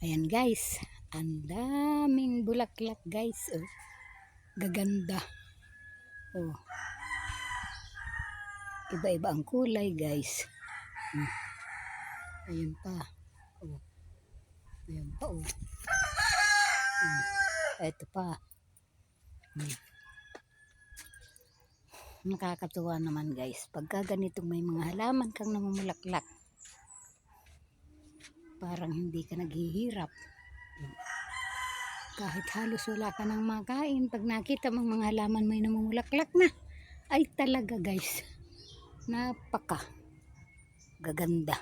Ayan guys, ang daming bulaklak guys. Oh, gaganda. Oh, iba-iba ang kulay guys. Ayan pa. Oh, ayan pa oh. Ito pa. Nakakatuwa naman guys. Pagka ganito may mga halaman kang namumulaklak, parang hindi ka naghihirap. Kahit halos wala ka nang makain, pag nakita mong mga halaman may namumulaklak na, ay talaga guys, napaka gaganda.